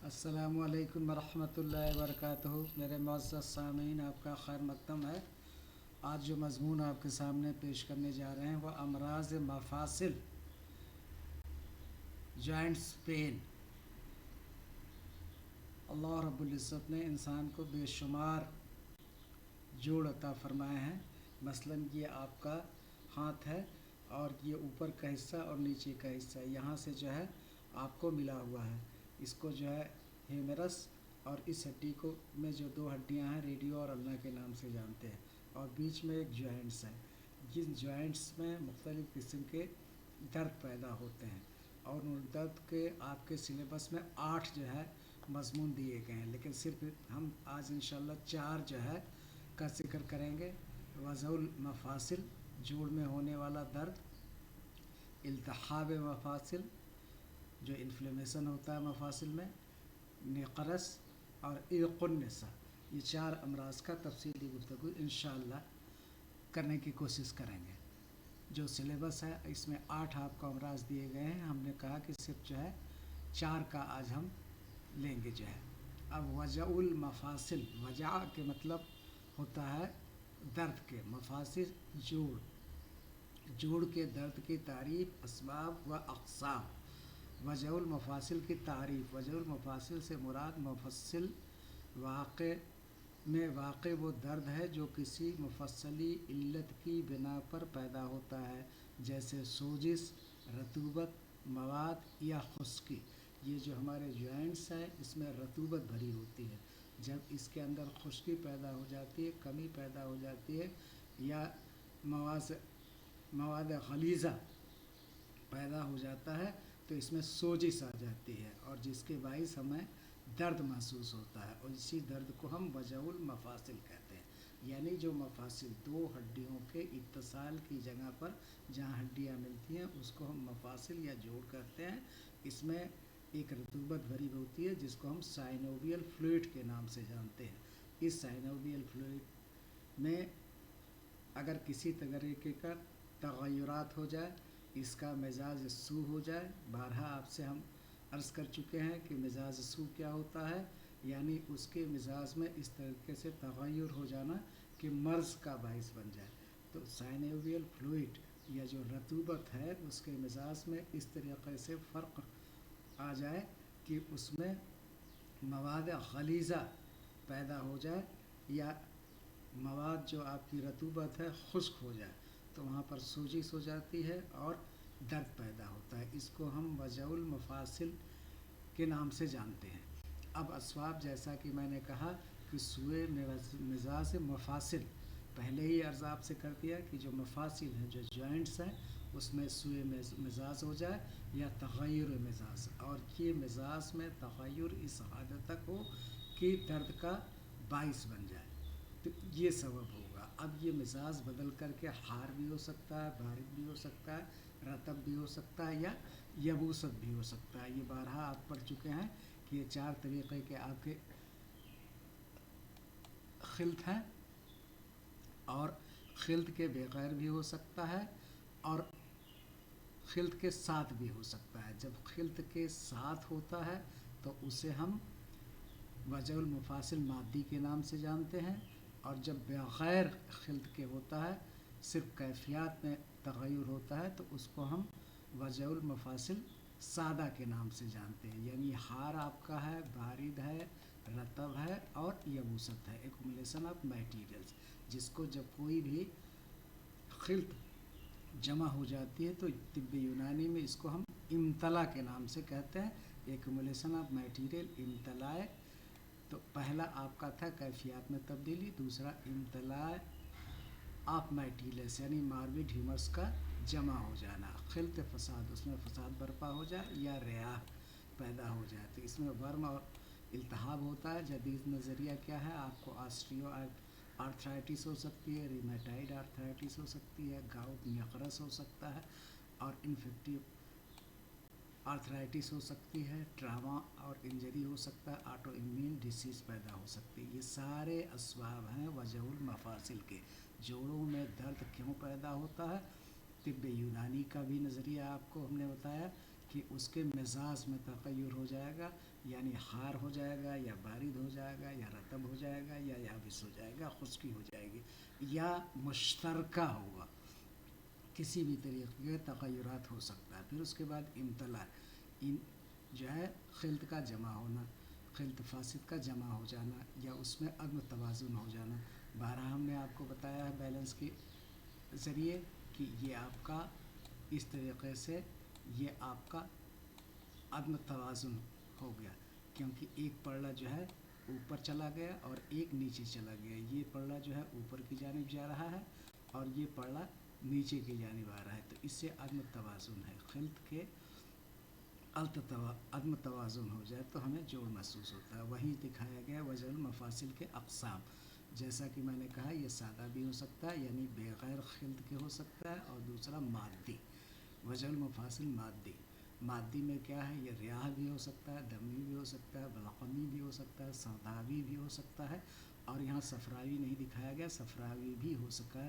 अस्सलामुअलैकुम वरहमतुल्लाहि वबरकातुहू। मेरे मुअज़्ज़ज़ सामीन, आपका खैर मक़दम है। आज जो मज़मून आपके सामने पेश करने जा रहे हैं वह अमराज़ मफ़ासिल, जॉइंट्स पेन। अल्लाह रब्बुल इज़्ज़त ने इंसान को बेशुमार जोड़ अता फ़रमाए हैं। मसलन ये आपका हाथ है और ये ऊपर का हिस्सा और नीचे का हिस्सा यहाँ से जो है आपको मिला हुआ है। इसको जो है ह्यूमेरस और इस हड्डी को में जो दो हड्डियां हैं रेडियो और अल्ना के नाम से जानते हैं, और बीच में एक जॉइंट्स है। जिन जॉइंट्स में मुख्तलिफ़ किस्म के दर्द पैदा होते हैं, और उन दर्द के आपके सिलेबस में 8 जो है मज़मून दिए गए हैं, लेकिन सिर्फ हम आज इंशाअल्लाह 4 जो है का जिक्र करेंगे। वज़उल मफ़ासिल, जोड़ में होने वाला दर्द। इल्तिहाब मफ़ासिल, जो इन्फ्लेमेशन होता है मफ़ासिल में। निक़रस और इल्क़ुन्निसा, ये 4 अमराज़ का तफ़सीली गुफ्तगू इंशाअल्लाह करने की कोशिश करेंगे। जो सिलेबस है इसमें 8 आपको अमराज़ दिए गए हैं, हमने कहा कि सिर्फ जो है 4 का आज हम लेंगे जो है। अब वजउल मफ़ासिल, वजह के मतलब होता है दर्द के, मफ़ासिल जोड़, जोड़ के दर्द की तारीफ़, असबाब व अक़साम। वजउल मफ़ासिल की तारीफ़, वजउल मफ़ासिल से मुराद मुफ़स्सिल वाक़े में वाक़े वो दर्द है जो किसी मुफ़स्सली इल्लत की बिना पर पैदा होता है, जैसे सोजिश, रतूबत, मवाद या खुश्की। ये जो हमारे जॉइंट्स हैं इसमें रतूबत भरी होती है, जब इसके अंदर खुश्की पैदा हो जाती है, कमी पैदा हो जाती है, या मवाद गलीज़ा पैदा हो जाता है तो इसमें सोजिश आ जाती है, और जिसके बाइस हमें दर्द महसूस होता है, और इसी दर्द को हम वजउल मफ़ासिल कहते हैं। यानी जो मफ़ासिल दो हड्डियों के इत्तिसाल की जगह पर जहाँ हड्डियाँ मिलती हैं उसको हम मफ़ासिल या जोड़ कहते हैं। इसमें एक रतूबत भरी होती है जिसको हम साइनोवियल फ्लूइड के नाम से जानते हैं। इस साइनोवियल फ्लूइड में अगर किसी तरीके का तग़य्युरात हो जाए, इसका मिजाज सू हो जाए, बारहा आपसे हम अर्ज़ कर चुके हैं कि मिजाज सू क्या होता है, यानी उसके मिजाज में इस तरीके से तग़य्युर हो जाना कि मर्ज़ का बाइस बन जाए। तो साइनोवियल फ्लूइड या जो रतूबत है उसके मिजाज में इस तरीके से फ़र्क आ जाए कि उसमें मवाद गलीज़ा पैदा हो जाए, या मवाद जो आपकी रतूबत है खुश्क हो जाए, तो वहाँ पर सोजिश हो जाती है और दर्द पैदा होता है। इसको हम वजउल मफ़ासिल के नाम से जानते हैं। अब असबाब, जैसा कि मैंने कहा कि सूए मिजाज मफ़ासिल, पहले ही अर्ज़ आपसे कर दिया कि जो मफ़ासिल हैं, जो जॉइंट्स हैं, उसमें सूए मिजाज हो जाए या तग़य्युर मिजाज, और ये मिजाज में तग़य्युर इस हद तक हो कि दर्द का बाइस बन जाए, तो ये सबब होगा। अब ये मिजाज बदल करके हार भी हो सकता है, बारिद भी हो सकता है, रतब भी हो सकता है, या यबूसत भी हो सकता है। ये बारहा आप पढ़ चुके हैं कि ये 4 तरीक़े के आपके खिल्त हैं, और खिल्त के बग़ैर भी हो सकता है और खिल्त के साथ भी हो सकता है। जब खिल्त के साथ होता है तो उसे हम वजउल मफ़ासिल मादी के नाम से जानते हैं, और जब बग़ैर खिल्त के होता है, सिर्फ कैफियत में तग़य्युर होता है, तो उसको हम वजउल मफ़ासिल सादा के नाम से जानते हैं। यानी हार आपका है, बारिद है, रतब है और यबूसत है, एक्युमुलेशन ऑफ मटीरियल्स, जिसको जब कोई भी खिल्त जमा हो जाती है तो तिब्ब यूनानी में इसको हम इम्तला के नाम से कहते हैं। एक्युमुलेशन ऑफ मटीरियल, इम्तलाए। तो पहला आपका था कैफियत में तब्दीली, दूसरा इम्तला ऑफ मटीरियल्स यानी मार्बिड ह्यूमर्स का जमा हो जाना। खिल्त फसाद, उसमें फसाद बर्पा हो जाए या रियाह पैदा हो जाए, तो इसमें वर्म और इल्तिहाब होता है। जदीद नज़रिया क्या है, आपको ऑस्ट्रियो आर्थराइटिस हो सकती है, रिमेटाइड आर्थराइटिस हो सकती है, गाउट निकरस हो सकता है, और इन्फेक्टिव आर्थराइटिस हो सकती है, ट्रामा और इंजरी हो सकता है, ऑटो इम्यून डिसीज़ पैदा हो सकती है। ये सारे असबाब हैं वजउल मफ़ासिल के। जोड़ों में दर्द क्यों पैदा होता है, तिब्ब यूनानी का भी नज़रिया आपको हमने बताया کہ اس کے مزاج میں تغیر ہو جائے گا، یعنی خار ہو جائے گا یا بارد ہو جائے گا یا رطب ہو جائے گا یا یابس ہو جائے گا، خشکی ہو جائے گی یا مشترکہ ہوگا، کسی بھی طریقے کے تغیرات ہو سکتا ہے۔ پھر اس کے بعد امتلا، ان جو ہے خلط کا جمع ہونا، خلط فاسد کا جمع ہو جانا یا اس میں عدم توازن ہو جانا۔ بارہ ہم نے آپ کو بتایا ہے بیلنس کے ذریعے کہ یہ آپ کا اس طریقے سے یہ آپ کا عدم توازن ہو گیا، کیونکہ ایک پلڑا جو ہے اوپر چلا گیا اور ایک نیچے چلا گیا، یہ پلڑا جو ہے اوپر کی جانب جا رہا ہے اور یہ پلڑا نیچے کی جانب آ رہا ہے، تو اس سے عدم توازن ہے۔ خلط کے عدم توازن ہو جائے تو ہمیں جوڑ محسوس ہوتا ہے۔ وہی دکھایا گیا وجہ المفاصل کے اقسام، جیسا کہ میں نے کہا یہ سادہ بھی ہو سکتا ہے یعنی بغیر خلط کے ہو سکتا ہے، اور دوسرا مادی، وجہ المفاصل مادی، مادی میں کیا ہے، یہ ریاح بھی ہو سکتا ہے، دمی بھی ہو سکتا ہے، بلقمی بھی ہو سکتا ہے، سوداوی بھی ہو سکتا ہے، اور یہاں صفراوی نہیں دکھایا گیا، صفراوی بھی ہو سکتا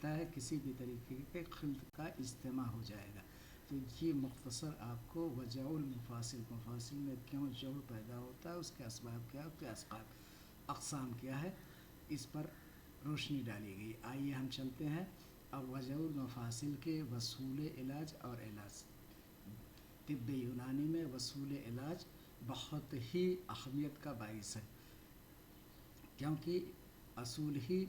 ہے، کسی بھی طریقے کے خلط کا اجتماع ہو جائے گا۔ تو یہ مختصر آپ کو وجہ المفاصل، مفاصل میں کیوں جوڑ پیدا ہوتا ہے، اس کے اسباب کیا، اس کے اقسام کیا ہے، اس پر روشنی ڈالی گئی۔ آئیے ہم چلتے ہیں اب وجہ المفاصل کے وصول علاج اور علاج۔ طب یونانی میں وصول علاج بہت ہی اہمیت کا باعث ہے، کیونکہ اصول ہی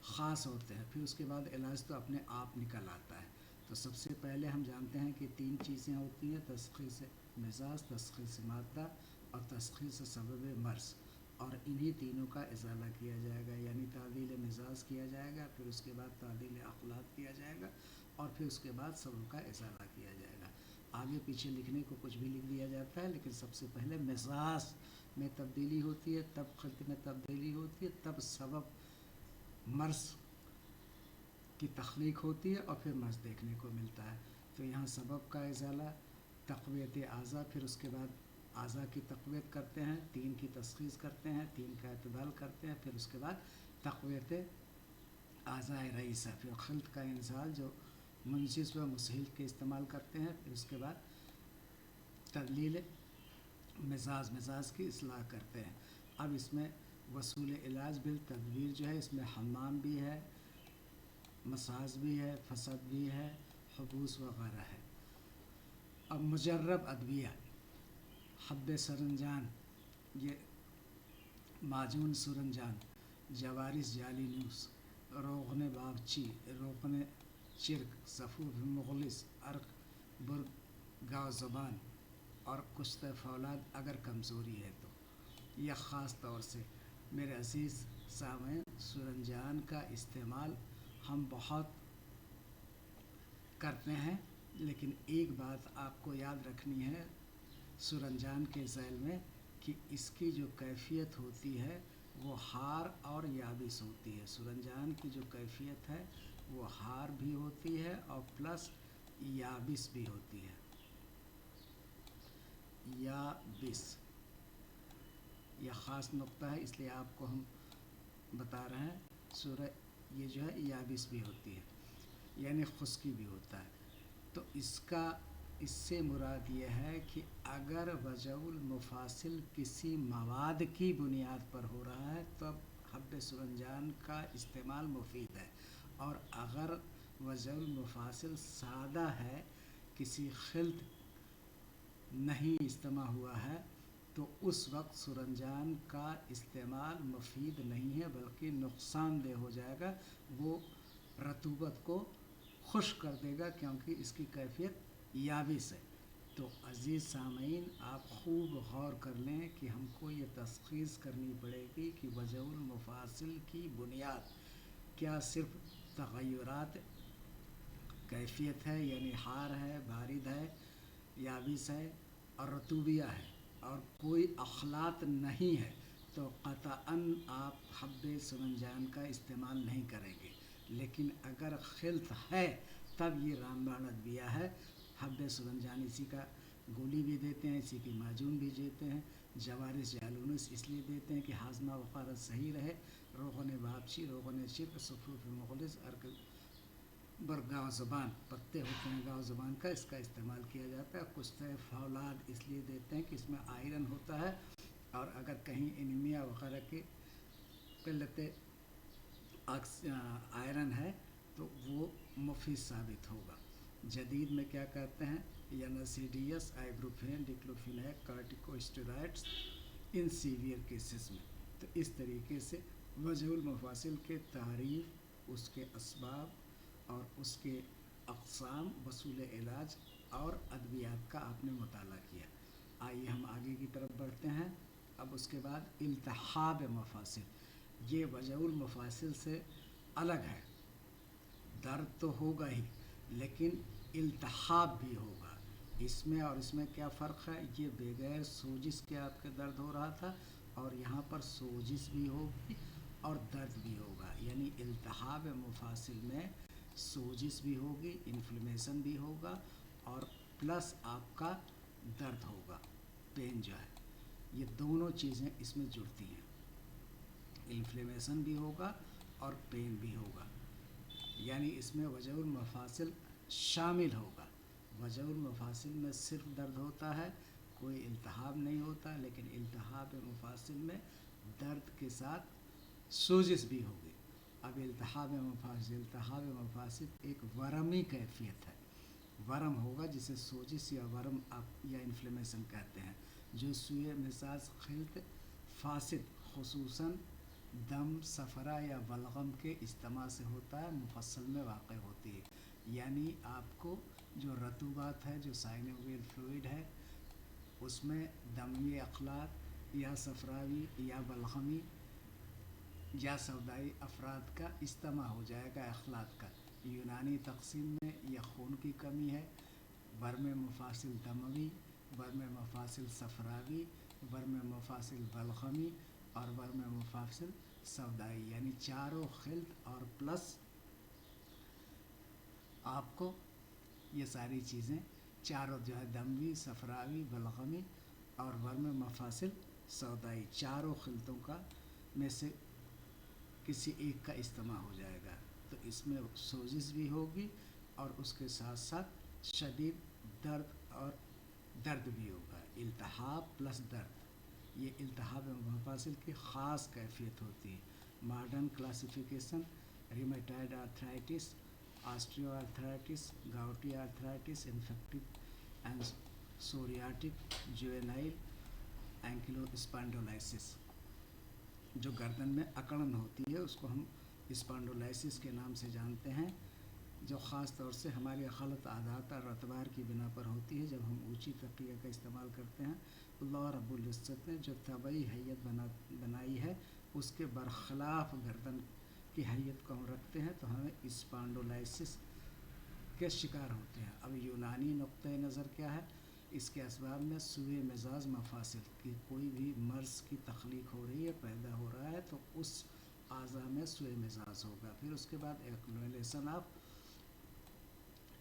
خاص ہوتے ہیں، پھر اس کے بعد علاج تو اپنے آپ نکل آتا ہے۔ تو سب سے پہلے ہم جانتے ہیں کہ تین چیزیں ہوتی ہیں، تشخیص مزاج، تشخیص مادہ اور تشخیص سبب مرض، اور انہی تینوں کا ازالہ کیا جائے گا، یعنی تعدیل مزاج کیا جائے گا، پھر اس کے بعد تعدیل اخلاق کیا جائے گا، اور پھر اس کے بعد سبب کا ازالہ کیا جائے گا۔ آگے پیچھے لکھنے کو کچھ بھی لکھ دیا جاتا ہے، لیکن سب سے پہلے مزاج میں تبدیلی ہوتی ہے، تب خلط میں تبدیلی ہوتی ہے، تب سبب مرض کی تخلیق ہوتی ہے، اور پھر مرض دیکھنے کو ملتا ہے۔ تو یہاں سبب کا ازالہ، تقویت اعضاء، پھر اس کے بعد اعضاء کی تقویت کرتے ہیں، تین کی تشخیص کرتے ہیں، تین کا اعتدال کرتے ہیں، پھر اس کے بعد تقویت اعضاء رئیسہ، پھر خلط کا انزال جو منشس و مسہل کے استعمال کرتے ہیں، پھر اس کے بعد تدلیل مزاج کی اصلاح کرتے ہیں۔ اب اس میں وصول علاج بالتدبیر جو ہے، اس میں حمام بھی ہے، مساج بھی ہے، فسد بھی ہے، حبوس وغیرہ ہے۔ اب مجرب ادویہ، حب سرنجان، یہ معجون سرنجان، جوارس جالینوس، روغن بابچی، روغن چرک، صفوف مغلس، عرق برگاو زبان اور کشت فولاد اگر کمزوری ہے تو، یا خاص طور سے میرے عزیز سامعین، سرنجان کا استعمال ہم بہت کرتے ہیں، لیکن ایک بات آپ کو یاد رکھنی ہے سرنجان کے ذیل میں، کہ اس کی جو کیفیت ہوتی ہے وہ ہار اور یابس ہوتی ہے۔ سرنجان کی جو کیفیت ہے وہ ہار بھی ہوتی ہے اور پلس یابس بھی ہوتی ہے۔ یابس یہ خاص نقطہ ہے، اس لیے آپ کو ہم بتا رہے ہیں، یہ جو ہے یابس بھی ہوتی ہے، یعنی خشکی بھی ہوتا ہے۔ تو اس سے مراد یہ ہے کہ اگر وجہ المفاصل کسی مواد کی بنیاد پر ہو رہا ہے تو حب سرنجان کا استعمال مفید ہے، اور اگر وجہ المفاصل سادہ ہے، کسی خلط نہیں اجتماع ہوا ہے، تو اس وقت سرنجان کا استعمال مفید نہیں ہے بلکہ نقصان دہ ہو جائے گا، وہ رطوبت کو خشک کر دے گا، کیونکہ اس کی کیفیت یابس ہے۔ تو عزیز سامعین، آپ خوب غور کر لیں کہ ہم کو یہ تشخیص کرنی پڑے گی کہ وجہ المفاصل کی بنیاد کیا صرف تغیرات کیفیت ہے، یعنی حار ہے، بارد ہے، یابس ہے اور رطوبیہ ہے، اور کوئی اخلاط نہیں ہے، تو قطعاً آپ حب سرنجان کا استعمال نہیں کریں گے۔ لیکن اگر خلط ہے تب یہ رامبان ادویہ ہے۔ حب سرنجان اسی کا گولی بھی دیتے ہیں، اسی کی معجون بھی دیتے ہیں، جوارس جالونس اس لیے دیتے ہیں کہ ہاضمہ وقارت صحیح رہے، روغن بابچی، روغن چرک، صفوف مغلظ، عرق गाँव ज़बान पत्ते होते हैं गाँव ज़बान का, इसका इस्तेमाल किया जाता है। कुछ फौलाद इसलिए देते हैं कि इसमें आयरन होता है, और अगर कहीं एनीमिया वगैरह की किल्लत आयरन है तो वो मुफीद साबित होगा। जदीद में क्या कहते हैं, NSAIDs, ibuprofen, diclofenac, कार्टिकोस्टेरॉइड्स in severe cases में। तो इस तरीके से वजहुल मफासिल के तारीफ़, उसके असबाब और उसके अक़साम, वसूल इलाज और अद्वियात का आपने मुताला किया। आइए हम आगे की तरफ बढ़ते हैं। अब उसके बाद इल्तिहाब मफासिल, ये वजहुल मफासिल से अलग है। दर्द तो होगा ही, लेकिन इल्तिहाब भी होगा। इसमें और इसमें क्या फ़र्क है, ये बगैर सोजिश के आपके दर्द हो रहा था, और यहाँ पर सोजिश भी होगी और दर्द भी होगा। यानी इल्तिहाब मुफासिल में सोजिश भी होगी, इन्फ्लेमेशन भी होगा, और प्लस आपका दर्द होगा, पेन जो है। ये दोनों चीज़ें इसमें जुड़ती हैं, इन्फ्लेमेशन भी होगा और पेन भी होगा। यानी इसमें वजहुल मफासिल शामिल होगा। वजहुल मफासिल में सिर्फ दर्द होता है, कोई इल्तिहाब नहीं होता, लेकिन इल्तिहाब मुफासिल में दर्द के साथ सोजिश भी होगी। अब इल्तिहाब मुफासिल एक वरमी कैफियत है। वरम होगा जिसे सोजिश या वरम आप या इन्फ्लेमेशन कहते हैं, जो सुए मिजाज खिल्त फासिद खुसूसन दम, सफ़रा या बलगम के इस्तेमाल से होता है, मुफस्सल में वाक़ होती है। यानी आपको जो रतूबात है, जो साइनोवियल फ्लूइड है, उसमें दमी अखलात या सफरावी या बलगमी या सौदाई अफराद का इस्तेमाल हो जाएगा। अखलात का यूनानी तकसीम में यह खून की कमी है, बरम मुफासिल दमवी, बरम मुफासिल सफरावी, बरम मुफासिल बलगमी और बरम मुफासिल सौदाई, यानी चारों खिल्त और प्लस आपको ये सारी चीज़ें चारों जो है दमवी, सफरावी, बलगमी और बरम मुफासिल सौदाई, चारों खिल्तों का में से किसी एक का इस्तेमाल हो जाएगा। तो इसमें सोजिश भी होगी और उसके साथ साथ शदीद दर्द और दर्द भी होगा। इल्तिहाब प्लस दर्द, ये इल्तिहाब मफासिल की ख़ास कैफियत होती है। Modern classification rheumatoid arthritis, osteoarthritis, gouty arthritis, infective and psoriatic juvenile ankylospondylosis, जो गर्दन में अकड़न होती है उसको हम स्पॉन्डिलोसिस के नाम से जानते हैं, जो ख़ास तौर से हमारी गलत आदत और अतबार की बिना पर होती है। जब हम ऊंची तकिया का इस्तेमाल करते हैं, अल्लाह रब्बुल इज़्ज़त ने जो तबई हैयत बनाई है उसके बरखिलाफ़ गर्दन की हैयत को हम रखते हैं, तो हमें स्पॉन्डिलोसिस के शिकार होते हैं। अब यूनानी नुक्ते नज़र क्या है, इसके असबाब में सुए मिजाज मफासिल की कोई भी मर्ज़ की तख्लीक हो रही है, पैदा हो रहा है, तो उस आज़ा में सुए मिजाज होगा। फिर उसके बाद एक्युमुलेशन ऑफ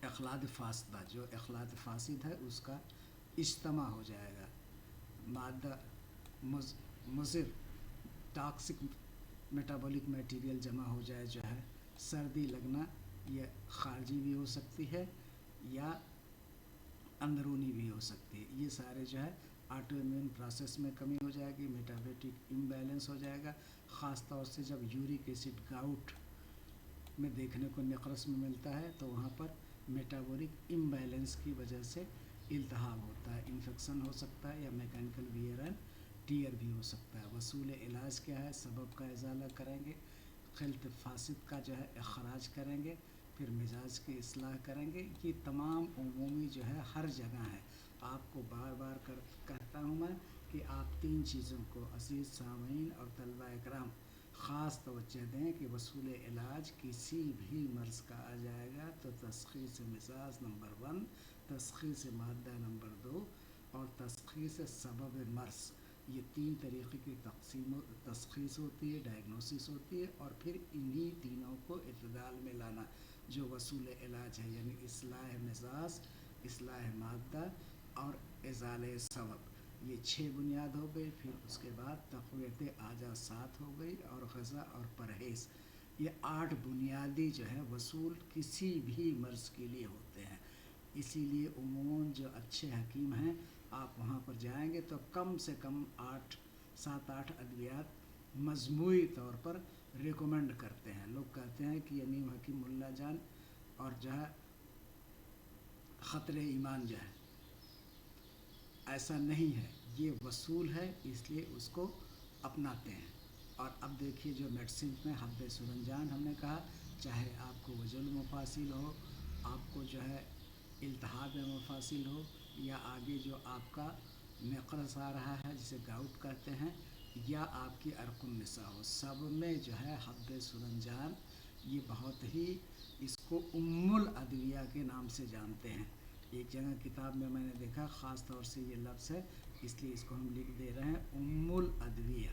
अखलाद फासदा, जो अखलाद फासिद है उसका इज्तमा हो जाएगा। मादा मुज़िर टॉक्सिक मेटाबॉलिक मटेरियल जमा हो जाए, जो है सर्दी लगना, यह खारजी भी हो सकती है या अंदरूनी भी हो सकती है। ये सारे जो है ऑटो इम्यून प्रोसेस में कमी हो जाएगी, मेटाबॉलिक इम्बैलेंस हो जाएगा। ख़ास तौर से जब यूरिक एसिड गाउट में देखने को नक़रस में मिलता है, तो वहाँ पर मेटाबॉलिक इम्बैलेंस की वजह से इल्तिहाब होता है, इन्फेक्शन हो सकता है या मैकेनिकल वियर एंड टीयर भी हो सकता है। वसूल इलाज क्या है, सबब का इजाला करेंगे, खिल्त फासिद का जो है अखराज करेंगे, फिर मिजाज की इस्लाह करेंगे। ये तमाम उमूमी जो है हर जगह है। आपको बार बार कहता हूँ मैं कि आप तीन चीज़ों को अज़ीज़ सामीन और तलबा इकराम ख़ास तवज्जो दें कि वसूल इलाज किसी भी मर्ज़ का आ जाएगा तो तशख़ीस मिजाज नंबर 1, तशख़ीस मादा नंबर 2 और तशख़ीस सबब मर्ज़, ये तीन तरीक़े की तशख़ीस होती है, डायग्नोसिस होती है, और फिर इन्हीं तीनों को इत्दाल में लाना जो वसूल इलाज है, यानी इस्लाह मिजाज, इस्लाह मादा और इज़ाले सबब। ये 6 बुनियाद हो गई। फिर उसके बाद तक़वियत आज़ा 7 हो गई, और ग़ज़ा और परहेज़ یہ 8 بنیادی جو ہے وصول کسی بھی مرض کے لیے ہوتے ہیں. اسی لیے عموماً جو اچھے حکیم ہیں آپ وہاں پر جائیں گے تو کم سے کم 7-8 ادویات مجموعی طور پر ریکمنڈ کرتے ہیں. لوگ کہتے ہیں کہ یہ نیم حکیم ملا جان اور جو ہے خطر ایمان جو ہے، ایسا نہیں ہے، یہ وصول ہے اس لیے اس کو اپناتے ہیں. اور اب دیکھیے جو میڈیسن میں حب سرنجان ہم نے کہا، چاہے آپ کو وجل مفاصل ہو، آپ کو جو ہے التہاب مفاصل ہو، یا آگے جو آپ کا نقرس آ رہا ہے جسے گاؤٹ کہتے ہیں، یا آپ کی عرق النساء ہو، سب میں جو ہے حب سرنجان یہ بہت ہی، اس کو ام الادویہ کے نام سے جانتے ہیں. ایک جگہ کتاب میں نے دیکھا خاص طور سے یہ لفظ ہے، اس لیے اس کو ہم لکھ دے رہے ہیں ام الادویہ.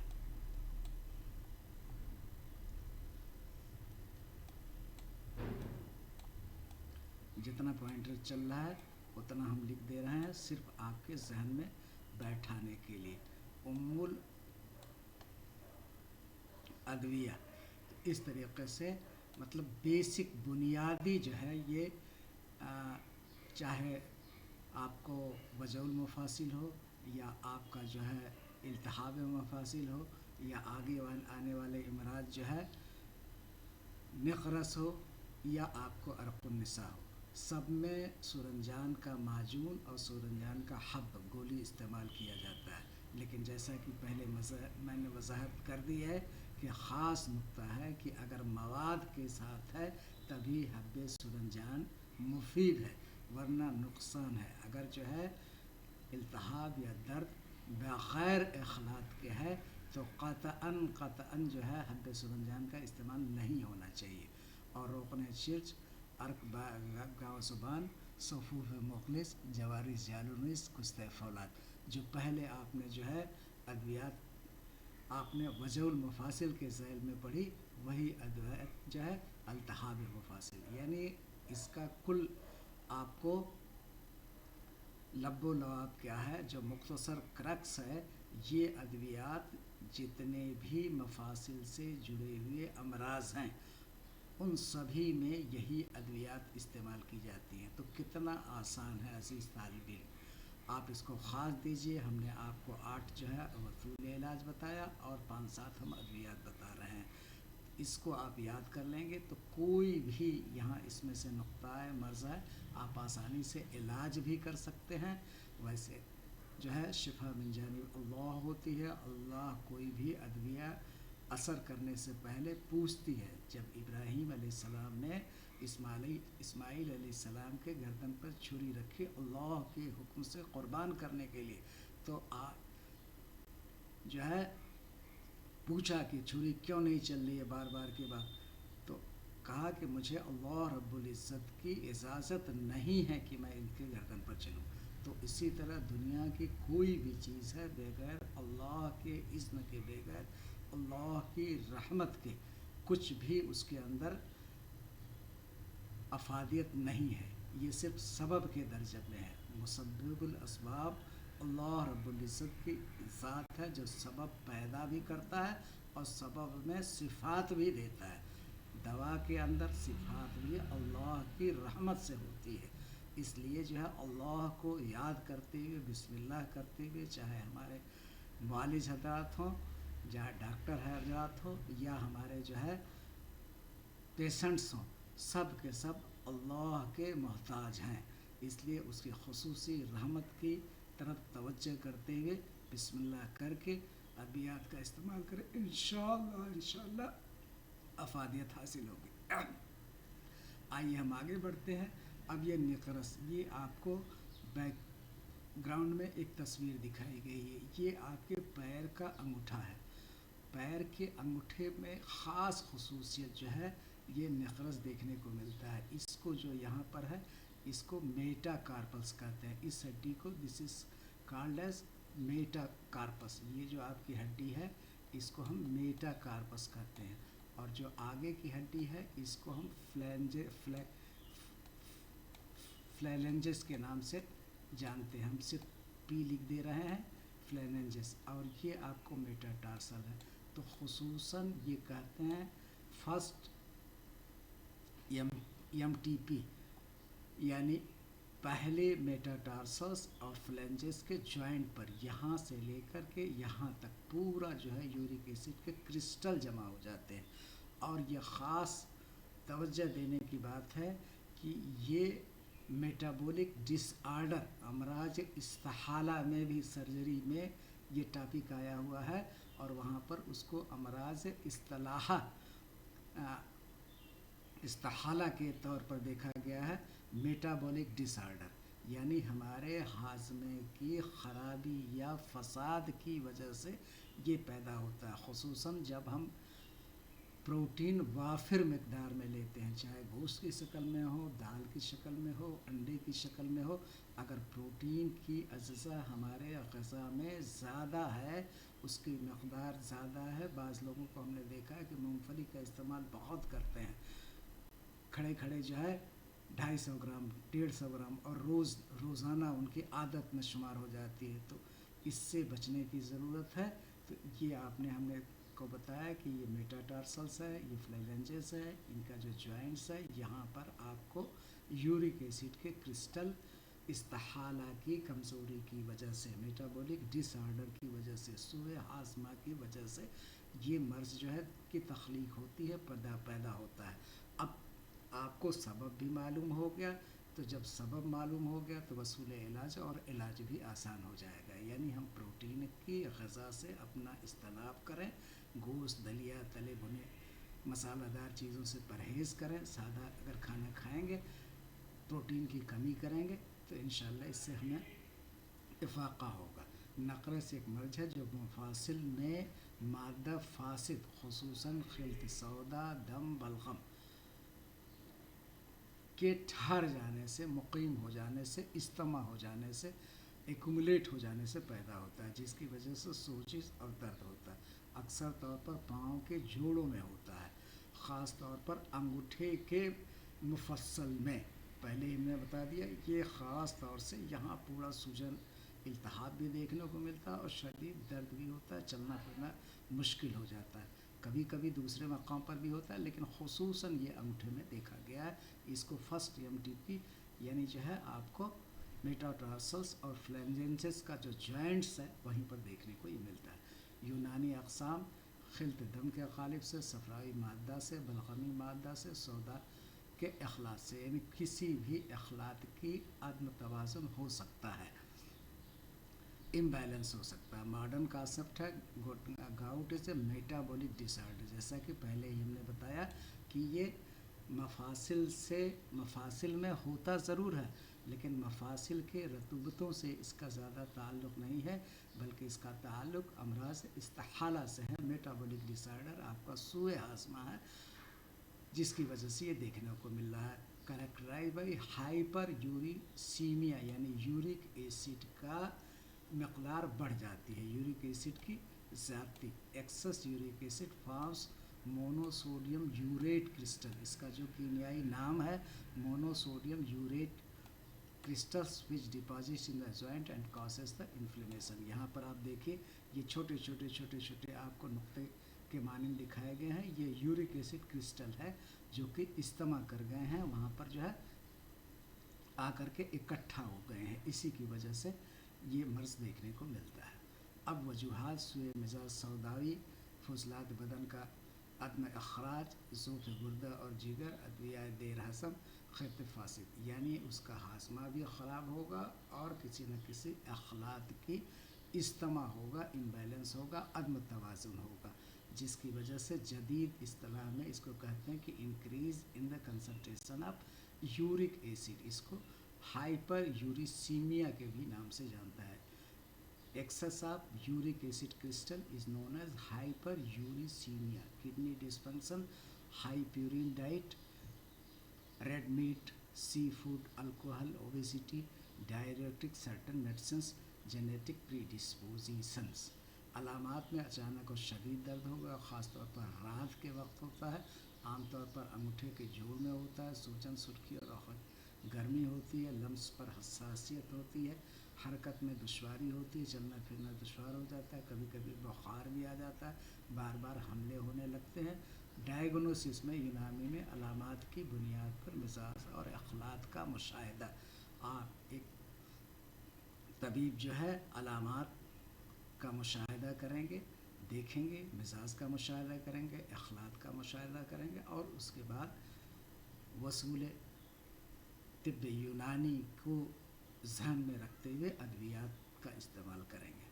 جتنا پوائنٹر چل رہا ہے اتنا ہم لکھ دے رہے ہیں صرف آپ کے ذہن میں بیٹھانے کے لیے. ام الادویہ اس طریقے سے مطلب بیسک بنیادی جو ہے یہ چاہے آپ کو وجع المفاصل ہو، یا آپ کا جو ہے التہاب مفاصل ہو، یا آگے آنے والے امراض جو ہے نقرس ہو، یا آپ کو عرق النساء ہو، سب میں سرنجان کا معجون اور سرنجان کا حب گولی استعمال کیا جاتا ہے. لیکن جیسا کہ پہلے میں نے وضاحت کر دی ہے کہ خاص نقطہ ہے کہ اگر مواد کے ساتھ ہے تبھی حب سرنجان مفید ہے، ورنہ نقصان ہے. اگر جو ہے التہاب یا درد بغیر اخلاط کے ہے تو قطعاً جو ہے حب سرنجان کا استعمال نہیں ہونا چاہیے. اور روکن چرچ، عرق گاو زبان، صفوف مخلص، جوارث جالونیس، کشتہ فولاد، جو پہلے آپ نے جو ہے ادویات آپ نے وجع المفاصل کے ذیل میں پڑھی، وہی ادویات جو ہے التہاب مفاصل. یعنی اس کا کل آپ کو لب و لعاب کیا ہے، جو مختصر کرکس ہے، یہ ادویات جتنے بھی مفاصل سے جڑے ہوئے امراض ہیں ان سبھی میں یہی ادویات استعمال کی جاتی ہیں. تو کتنا آسان ہے عزیز طالب علم، آپ اس کو خاص دیجئے. ہم نے آپ کو 8 جو ہے وصول علاج بتایا اور 5-7 ہم ادویات بتا رہے ہیں. اس کو آپ یاد کر لیں گے تو کوئی بھی یہاں اس میں سے نقطہ مرض ہے آپ آسانی سے علاج بھی کر سکتے ہیں. ویسے جو ہے شفا من جانب اللہ ہوتی ہے. اللہ کوئی بھی ادویہ اثر کرنے سے پہلے پوچھتی ہے. جب ابراہیم علیہ السلام نے اسماعیل علیہ السلام کے گردن پر چھری رکھی اللہ کے حکم سے قربان کرنے کے لیے، تو جو ہے پوچھا کہ چھری کیوں نہیں چل رہی ہے بار بار کے بعد، تو کہا کہ مجھے اللہ رب العزت کی اجازت نہیں ہے کہ میں ان کے گردن پر چلوں. تو اسی طرح دنیا کی کوئی بھی چیز ہے بغیر اللہ کے اذن کے، بغیر اللہ کی رحمت کے، کچھ بھی اس کے اندر افادیت نہیں ہے. یہ صرف سبب کے درجے میں ہے. مسبب الاسباب اللہ رب العزت کی ذات ہے جو سبب پیدا بھی کرتا ہے اور سبب میں صفات بھی دیتا ہے. دوا کے اندر صفات بھی اللہ کی رحمت سے ہوتی ہے. اس لیے جو ہے اللہ کو یاد کرتے ہوئے، بسم اللہ کرتے ہوئے، چاہے ہمارے والد حضرات ہوں، چاہے ڈاکٹر حضرات ہوں، یا ہمارے جو ہے پیشنٹس ہوں، سب کے سب اللہ کے محتاج ہیں. اس لیے اس کی خصوصی رحمت کی طرف توجہ کرتے ہوئے بسم اللہ کر کے ادویات کا استعمال کریں، انشاءاللہ افادیت حاصل ہوگی. آئیے ہم آگے بڑھتے ہیں. اب یہ نقرس، یہ آپ کو بیک گراؤنڈ میں ایک تصویر دکھائی گئی ہے. یہ آپ کے پیر کا انگوٹھا ہے. پیر کے انگوٹھے میں خاص خصوصیت جو ہے یہ نقرس دیکھنے کو ملتا ہے. اس کو جو یہاں پر ہے اس کو میٹا کارپس کہتے ہیں. اس ہڈی کو this is called as metacarpus. یہ جو آپ کی ہڈی ہے اس کو ہم میٹا کارپس کہتے ہیں. اور جو آگے کی ہڈی ہے اس کو ہم فلینجز کے نام سے جانتے ہیں. ہم صرف پی لکھ دے رہے ہیں، فلینجز. اور یہ آپ کو میٹا ٹارسل ہے. تو خصوصاً یہ کہتے ہیں فرسٹ MTP यानी पहले मेटाटार्सल्स और फ्लेंजेस के जॉइंट पर यहाँ से लेकर के यहाँ तक पूरा जो है यूरिक एसिड के क्रिस्टल जमा हो जाते हैं। और ये ख़ास तवज्जो देने की बात है कि ये मेटाबॉलिक डिसऑर्डर अमराज इस्तिहाला में भी सर्जरी में ये टॉपिक आया हुआ है और वहाँ पर उसको अमराज इस्तिहाला के तौर पर देखा गया है। मेटाबॉलिक डिसऑर्डर यानी हमारे हाजमे की ख़राबी या फसाद की वजह से ये पैदा होता है, ख़ुसूसन जब हम प्रोटीन वाफिर मकदार में लेते हैं, चाहे गोश्त की शक्ल में हो, दाल की शक्ल में हो, अंडे की शक्ल में हो। अगर प्रोटीन की अज्जा हमारे ग़िज़ा में ज़्यादा है, उसकी मकदार ज़्यादा है, बाज़ लोगों को हमने देखा है कि मूंगफली का इस्तेमाल बहुत करते हैं, खड़े खड़े जो है 250 ग्राम 150 ग्राम और रोज़ाना उनकी आदत में शुमार हो जाती है। तो इससे बचने की ज़रूरत है। तो ये हमने को बताया कि ये मेटाटार्सल्स है, ये फ्लेंजेस है, इनका जो जॉइंट्स है, यहाँ पर आपको यूरिक एसिड के क्रिस्टल इस्तिहाला की कमज़ोरी की वजह से, मेटाबॉलिक डिसऑर्डर की वजह से, सूए हाजमा की वजह से ये मर्ज़ जो है की तख्लीक होती है, पैदा होता है। अब आपको सबब भी मालूम हो गया, तो जब सबब मालूम हो गया तो वसूल इलाज और इलाज भी आसान हो जाएगा। यानी हम प्रोटीन की ग़िज़ा से अपना इज्तनाब करें, गोश्त, दलिया, तले भुने मसालेदार चीज़ों से परहेज़ करें, सादा अगर खाना खाएंगे, प्रोटीन की कमी करेंगे तो इंशाअल्लाह इससे हमें इफ़ाक़ा होगा। नक़रस एक मर्ज़ है जो मफासिल में मादा फासिद ख़ुसूसन खिल्त सौदा, दम, बलगम के ठहर जाने से, मुक़ीम हो जाने से, इज्तिमा हो जाने से, एक्युमुलेट हो जाने से पैदा होता है, जिसकी वजह से सोजिश और दर्द होता है। अक्सर तौर पर पाँव के जोड़ों में होता है, ख़ास तौर पर अंगूठे के मुफस्सल में। पहले हमने बता दिया ये ख़ास तौर से यहाँ पूरा सूजन, इल्तिहाब भी देखने को मिलता है और शदीद दर्द भी होता है, चलना फिरना मुश्किल हो जाता है। कभी कभी दूसरे मकाम पर भी होता है, लेकिन ख़ुसूसन ये अंगूठे में देखा गया है। इसको फर्स्ट MTP यानी जो है आपको मेटाटार्सल्स और फ्लेंजेस का जो जॉइंट्स है वहीं पर देखने को ये मिलता है। यूनानी अक़साम खिल्त दम के ग़ालिब से, सफ़राई मादा से, बलगमी मादा से, सौदा के अखलात से, यानी किसी भी अखलात की अदम तवाज़ुन हो सकता है, इम्बैलेंस हो सकता है। मॉडर्न कांसेप्ट है gout is a metabolic disorder. जैसा कि पहले ही हमने बताया कि ये मफासिल में होता ज़रूर है, लेकिन मफासिल के रतूबतों से इसका ज़्यादा ताल्लुक़ नहीं है, बल्कि इसका ताल्लुक़ अमराज़ इस्तिहाला से है। मेटाबॉलिक डिसऑर्डर आपका सूए हाज़मा है, जिसकी वजह से ये देखने को मिल रहा है। कैरेक्टराइज बाई हाइपर यूरिसीमिया यानी यूरिक एसिड का मकदार बढ़ जाती है, यूरिक एसिड की ज़्यादती। Excess uric acid forms monosodium urate crystal, इसका जो कीमियाई नाम है monosodium urate crystals which deposit in the joint and causes the inflammation. यहाँ पर आप देखिए ये छोटे छोटे आपको नुक्ते के मानिंद दिखाए गए हैं। ये यूरिक एसिड क्रिस्टल है जो कि इस्तेमा कर गए हैं, वहाँ पर जो है आकर के इकट्ठा हो गए हैं, इसी की वजह से ये मर्ज़ देखने को मिलता है। अब वजूहात सूए मिजाज सौदावी, फुजलात बदन का अदम अखराज, ज़ूफ़ गुर्दा और जिगर, अद्विया देर हसम, खत फासिद, यानी उसका हाजमा भी ख़राब होगा और किसी न किसी अखलात की इज्तिमा होगा, इम्बैलेंस होगा, अदम तवाज़ुन होगा, जिसकी वजह से जदीद इस्तिलाह में इसको कहते हैं कि increase in the concentration of uric acid. इसको हाइपर यूरिसीमिया के भी नाम से जानता है। Excess of uric acid crystal is known as hyperuricemia. Kidney dysfunction, high purine diet, red meat, seafood, alcohol, obesity, diuretic, certain medicines, genetic predispositions. अलामात में अचानक और शदीद दर्द होगा, ख़ास तौर पर रात के वक्त होता है, आमतौर पर अंगूठे के जोड़ में होता है, सूजन, सुर्खी और गर्मी होती है, लम्स पर हसासियत होती है, हरकत में दुश्वारी होती है, चलना फिरना दुश्वार हो जाता है, कभी कभी बुखार भी आ जाता है, बार बार हमले होने लगते हैं, डायग्नोसिस में यूनानी में अलामात की बुनियाद पर मिजाज और अखलाक का मुशाहिदा। आप एक तबीब जो है अलामात का मुशाहिदा करेंगे, देखेंगे, मिजाज का मुशाहिदा करेंगे, अखलाक का मुशाहिदा करेंगे और उसके बाद वसूल तिब्ब यूनानी को ध्यान में रखते हुए अद्वियात का इस्तेमाल करेंगे।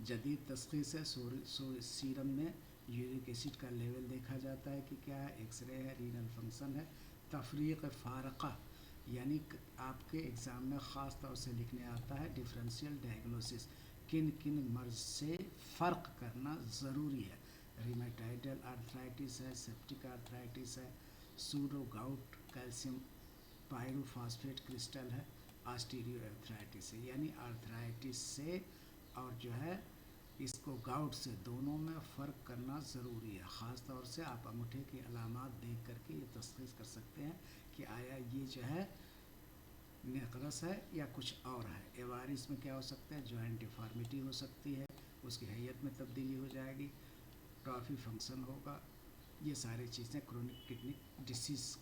जदीद तशख़ीस है, सीरम में यूरिक एसिड का लेवल देखा जाता है कि क्या है, एक्सरे है, रीनल फंक्शन है, तफरीक़ फ़ारक़ा यानी आपके एग्ज़ाम में ख़ास तौर से लिखने आता है डिफरेंशियल डायग्नोसिस, किन किन मर्ज़ से फ़र्क करना ज़रूरी है। रिमेटाइडल आर्थराइटिस है, सेप्टिक आर्थराइटिस है, pseudo gout, calcium pyrophosphate crystal है, ऑस्टियो आर्थराइटिस है। यानी आर्थराइटिस से और जो है इसको गाउट से, दोनों में फ़र्क करना ज़रूरी है। ख़ास तौर से आप अंगूठे की अलामात देख करके ये तशख़ीस कर सकते हैं कि आया ये जो है नेक़रस है या कुछ और है। एवारिस में क्या हो सकता है, जॉइंट डिफॉर्मिटी हो सकती है, उसकी हैयत में तब्दीली हो जाएगी, ट्रॉफी फंक्शन होगा, ये सारी चीज़ें क्रोनिक किडनी डिसीज़,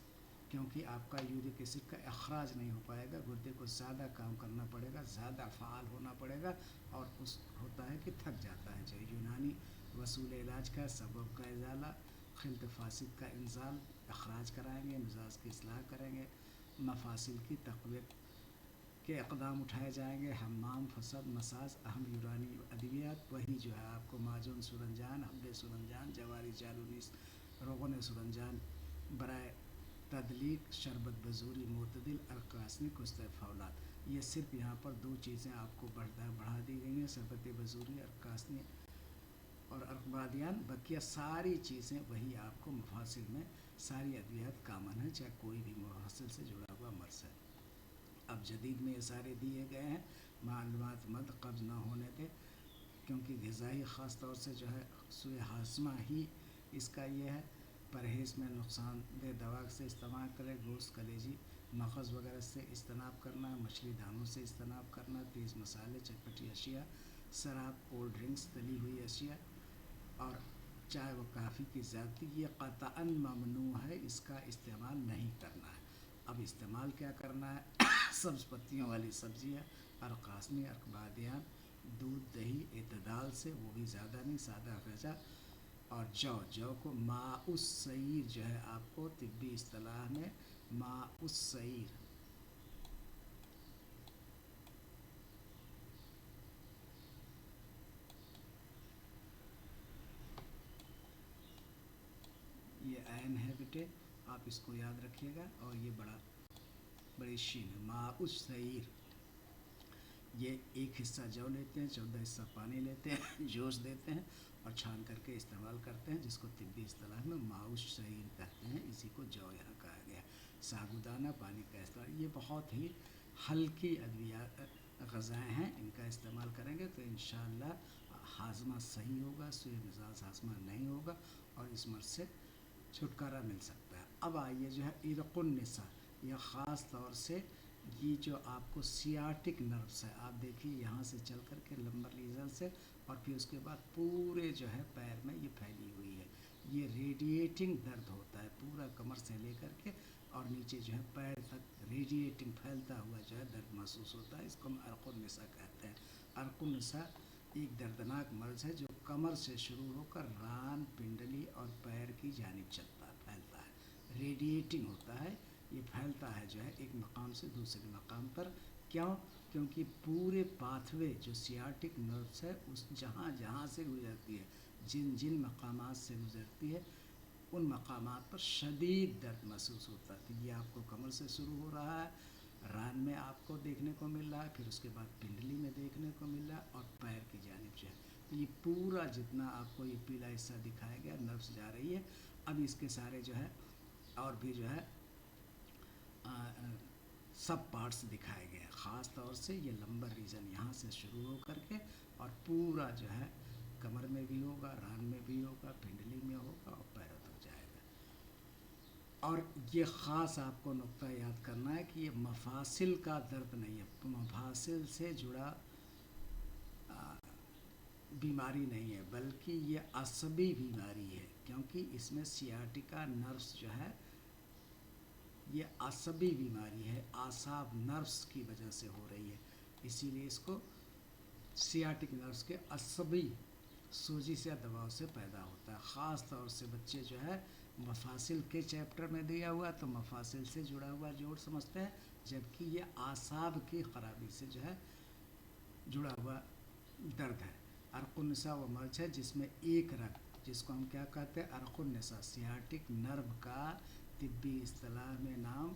क्योंकि आपका यूरिक एसिड का अखराज नहीं हो पाएगा, गुर्दे को ज़्यादा काम करना पड़ेगा, ज़्यादा फ़ाल होना पड़ेगा और उस होता है कि थक जाता है। जो यूनानी वसूल इलाज का सबब का इजाला, खिल्त फासिद का इंजाल, अखराज कराएंगे, मिजाज की इस्लाह करेंगे, मफासिल की तक़वियत के इक़दाम उठाए जाएंगे, हम्माम, फसद, मसाज, अहम यूनानी अद्वियात, वही जो है आपको माजून सुरंजान, हब्बे सुरंजान, जवारी जालूनीस, रोगन सुरंजान, बराए तदलीक, शरबत बजूरी, मोतदिल, अरकासनी, कुश्ते फौलाद। ये सिर्फ यहाँ पर दो चीज़ें आपको बढ़ा दी गई हैं, शरबत बजूरी, अरकासनी और अरबादियान। बकिया सारी चीज़ें वही आपको मुफासिल में सारी अद्वियात कामन है, चाहे कोई भी मुफासिल से जुड़ा हुआ मर्ज़ है। अब जदीद में ये सारे दिए गए हैं, मालूमात मद कब्ज़ ना होने दे, क्योंकि ग़िज़ाई ख़ास तौर से जो है सुए हाज़मा ही इसका ये है। परहेज़ में नुकसानदेह दवा से इस्तेमाल करें, गोश्त, कलेजी, मग़ज़ वगैरह से इज्तनाब करना, मछली दानों से इज्तनाब करना, तेज़ मसाले, चटपटी अशिया, शराब, कोल्ड ड्रिंक्स, तली हुई अशिया और चाय व काफ़ी की ज़्यादती, ये क़तअन ममनू है, इसका इस्तेमाल नहीं करना है। अब इस्तेमाल क्या करना है, सब्ज़ पत्तियों वाली सब्ज़ियाँ, अरकासनी, अरबादियान, दूध, दही एतदाल से, वो भी ज़्यादा नहीं, सादा गज़ा, और जौ को माउस सईर जो है आपको तिब्बी इस्तिलाह में माउस सईर, ये ऐन है बेटे, आप इसको याद रखिएगा। और ये बड़ी शीन है, माउस सईर। ये एक हिस्सा जौ लेते हैं, 14 हिस्सा पानी लेते हैं, जोश देते हैं और छान करके इस्तेमाल करते हैं, जिसको तिब्बी इस्तिलाह में माउस सईर कहते हैं। इसी को जौ यहाँ कहा गया। साबूदाना पानी का इस्तेमाल, ये बहुत ही हल्की अद्विया ग़ज़ाएँ हैं, इनका इस्तेमाल करेंगे तो इंशाअल्लाह हाज़मा सही होगा, सुए मिजाज हाज़मा नहीं होगा और इस मर्ज़ से छुटकारा मिल सकता है। अब आइए जो है इरक़ुन निसा, यह ख़ास तौर से ये जो आपको सियाटिक नर्व्स है, आप देखिए यहाँ से चल कर के लंबर रीजन से और फिर उसके बाद पूरे जो है पैर में ये फैली हुई है। ये रेडिएटिंग दर्द होता है, पूरा कमर से लेकर के और नीचे जो है पैर तक रेडिएटिंग फैलता हुआ जो है दर्द महसूस होता है। इसको हम अर्क़ुन निसा कहते हैं। अर्क़ुन निसा एक दर्दनाक मर्ज़ है जो कमर से शुरू होकर रान, पिंडली और पैर की जानिब फैलता है। रेडिएटिंग होता है, ये फैलता है जो है एक मकाम से दूसरे मकाम पर। क्यों? क्योंकि पूरे पाथवे जो सियाटिक नर्व्स है उस जहाँ से गुजरती है, जिन मकामात से गुजरती है, उन मकामात पर शदीद दर्द महसूस होता है। तो ये आपको कमर से शुरू हो रहा है, रान में आपको देखने को मिल रहा है, फिर उसके बाद पिंडली में देखने को मिल रहा है और पैर की जानिब जो है। तो ये पूरा जितना आपको ये पीला हिस्सा दिखाया गया, नर्व्स जा रही है। अब इसके सारे जो है और भी जो है सब पार्ट्स दिखाए गए हैं। ख़ास तौर से ये लंबर रीजन यहाँ से शुरू हो करके और पूरा जो है कमर में भी होगा, रान में भी होगा, पिंडली में होगा और पैरों तक जाएगा। और ये ख़ास आपको नुक्ता याद करना है कि ये मफासिल का दर्द नहीं है, मफासिल से जुड़ा बीमारी नहीं है, बल्कि ये असबी बीमारी है। क्योंकि इसमें सियाटिका नर्व्स जो है ये असबी बीमारी है, आसाब नर्व्स की वजह से हो रही है, इसीलिए इसको सियाटिक नर्व्स के असबी सोजिश या दबाव से पैदा होता है। ख़ास तौर से बच्चे जो है मफासिल के चैप्टर में दिया हुआ तो मफासिल से जुड़ा हुआ जोड़ समझते हैं, जबकि ये आसाब की खराबी से जो है जुड़ा हुआ दर्द है। अर्कुन्निसा वो मर्ज है जिसमें एक रग, जिसको हम क्या कहते हैं, अर्कुन्निसा, सियाटिक नर्व का तिब्बी इस्तिलाह में नाम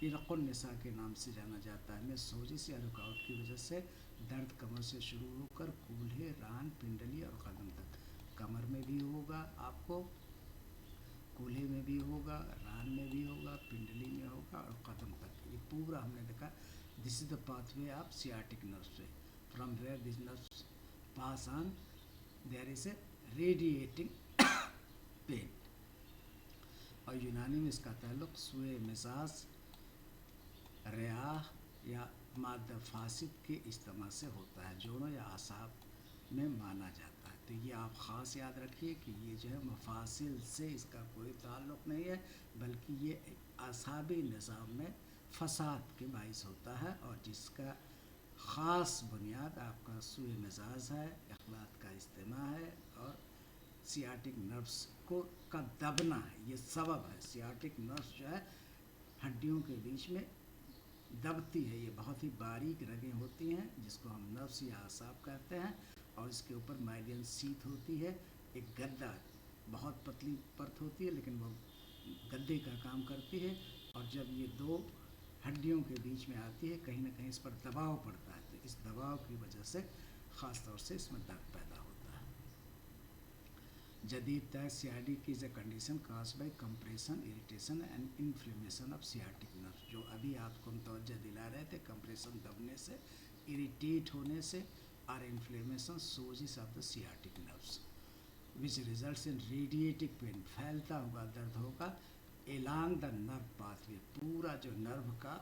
इरकुन्निसा के नाम से जाना जाता है, में सोजिश या रुकावट की वजह से दर्द कमर से शुरू होकर कूल्हे, रान, पिंडली और कदम तक। कमर में भी होगा आपको, कूल्हे में भी होगा, रान में भी होगा, पिंडली में होगा और कदम तक। ये पूरा हमने देखा। This is the pathway of sciatic nerves, from where this nerves pass on there is a radiating pain. और यूनानी में इसका ताल्लुक सुए मिजाज, रियाह या मादा फासिद के इस्तेमाल से होता है, जोड़ों या आसाब में माना जाता है। तो ये आप ख़ास याद रखिए कि ये जो है मफासिल से इसका कोई ताल्लुक़ नहीं है, बल्कि ये आसाबी निज़ाम में फसाद के बाइस होता है, और जिसका ख़ास बुनियाद आपका सुए मिजाज है, अखलात का इस्तेमाल है और सियाटिक नर्व्स को का दबना है, ये सबब है। सियाटिक नर्व्स जो है हड्डियों के बीच में दबती है, ये बहुत ही बारीक रगें होती हैं जिसको हम नर्व्स या आसाब कहते हैं, और इसके ऊपर माइलियन सीथ होती है, एक गद्दा, बहुत पतली परत होती है लेकिन वो गद्दे का काम करती है, और जब ये दो हड्डियों के बीच में आती है कहीं ना कहीं इस पर दबाव पड़ता है, तो इस दबाव की वजह से ख़ास तौर से इसमें दर्द पैदा होता है। जदीद तय sciatic is a condition cause by compression, irritation and inflammation of sciatic nerve. जो अभी आपको हम तवज्जो दिला रहे थे, कंप्रेशन दबने से, इरिटेट होने से, और इन्फ्लेमेशन सोजिश of the sciatic nerves which results in radiating pain, फैलता हुआ दर्द होगा एलांग द नर्व पाथवे, पूरा जो नर्व का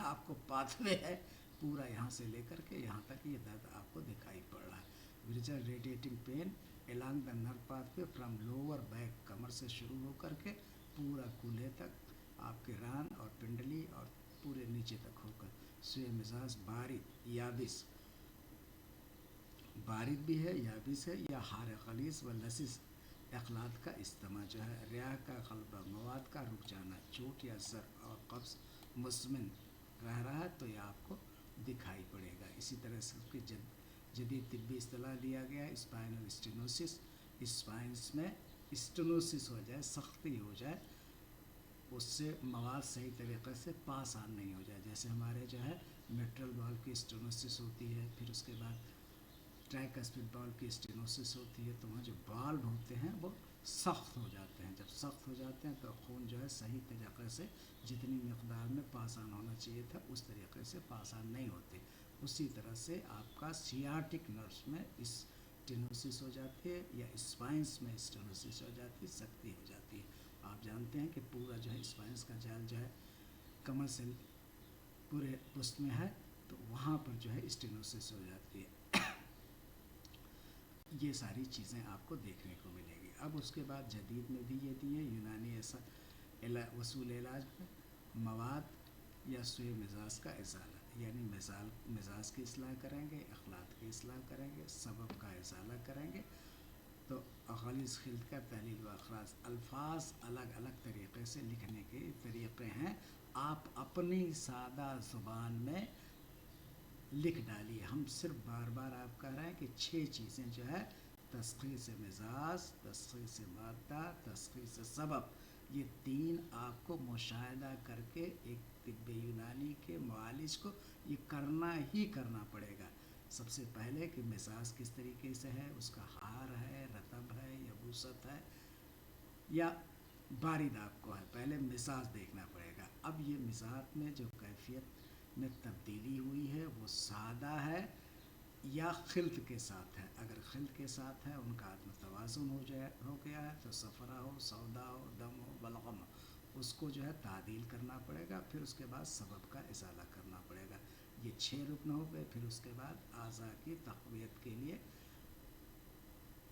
आपको पाथवे है पूरा यहाँ से लेकर के यहाँ तक ये दर्द आपको दिखाई पड़ रहा है। विजल radiating pain along the nerve pathway from lower back, कमर से शुरू होकर के पूरा कूल्हे तक, आपके रान और पिंडली और पूरे नीचे तक होकर। सुए मिजाज बारिद, याबिस, बारिद भी है, याबिस है, या हार खलीस व लसिस अखलात का इस्तेमाल जो है, रियाह का खलबा, मवाद का रुक जाना, चोट या सर और कब्ज़ मुज़मिन रह रहा है तो यह आपको दिखाई पड़ेगा। इसी तरह से उसकी जदीद तिब्बी इस्तिलाह दिया गया स्पाइनल स्टेनोसिस, स्पाइंस में स्टेनोसिस हो जाए, सख्ती हो जाए, उससे मवाद सही तरीक़े से पास ऑन नहीं हो जाए। जैसे हमारे जो है मेट्रल बॉल की स्टेनोसिस होती है, फिर उसके बाद ट्राइकस्पिड बॉल की स्टेनोसिस होती है, तो वहाँ जो बाल्ब होते हैं वो सख्त हो जाते हैं। जब सख्त हो जाते हैं तो खून जो है सही तरीक़े से जितनी मकदार में पास ऑन होना चाहिए था उस तरीक़े से पास ऑन नहीं होते। उसी तरह से आपका सियाटिक नर्व्स में स्टेनोसिस हो जाती है, या स्पाइंस में स्टेनोसिस हो जाती है, सख्ती हो जाती है। आप जानते हैं कि पूरा जो है स्पाइंस का जाल जो है कमर से पूरे पुष्ट में है, तो वहाँ पर जो है स्टेनोसिस हो जाती है। ये सारी चीज़ें आपको देखने को मिलेगी। अब उसके बाद जदीद में भी ये दिए यूनानी ऐसा वसूल इलाज में मवाद या सुए मिजाज का इज़ाला, यानी मिजाज की इस्लाह करेंगे, अखलात की इस्लाह करेंगे, सबब का इज़ाला करेंगे। तो अखालिस खिल्त का तहलील व अखराज, अल्फाज अलग अलग तरीक़े से लिखने के तरीक़े हैं, आप अपनी सादा ज़ुबान में लिख डालिए। हम सिर्फ बार बार आप कह रहे हैं कि 6 चीज़ें जो है तस्ख़ीस मिजाज, तस्ख़ीस मादा, तस्ख़ीस सबब, ये 3 आपको मुशाहिदा करके एक तिब्बे यूनानी के मुआलिज को ये करना ही करना पड़ेगा। सबसे पहले कि मिजाज किस तरीके से है, उसका हार है, रतब है या वसत है या बारिद आपको है, पहले मिजाज देखना पड़ेगा। अब ये मिजाज में जो कैफियत में तब्दीली हुई है वो सादा है या खिल्त के साथ है। अगर खिल्त के साथ है, उनका आत्म तवाज़ुन हो गया है, तो सफ़रा हो, सौदा हो, दम हो, बलगम हो, उसको जो है तादील करना पड़ेगा। फिर उसके बाद सबब का इज़ाला करना पड़ेगा। ये 6 रुकन हो गए। फिर उसके बाद आज़ा की तक़वियत के लिए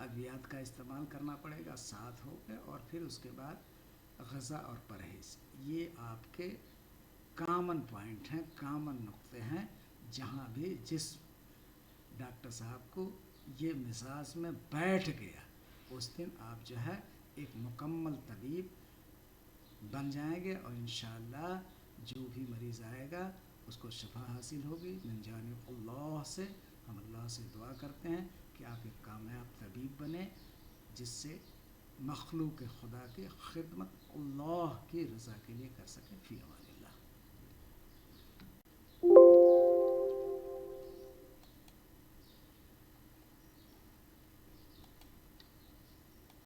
ادویات کا استعمال کرنا پڑے گا، 7 ہو گئے، اور پھر اس کے بعد غذا اور پرہیز. یہ آپ کے کامن پوائنٹ ہیں، کامن نقطے ہیں. جہاں بھی جس ڈاکٹر صاحب کو یہ مزاج میں بیٹھ گیا، اس دن آپ جو ہے ایک مکمل طبیب بن جائیں گے، اور انشاءاللہ جو بھی مریض آئے گا اس کو شفا حاصل ہوگی من جانب اللہ سے. ہم اللہ سے دعا کرتے ہیں کہ آپ ایک کامیاب طبیب بنیں، جس سے مخلوق خدا کی خدمت اللہ کی رضا کے لیے کر سکیں. فی امان.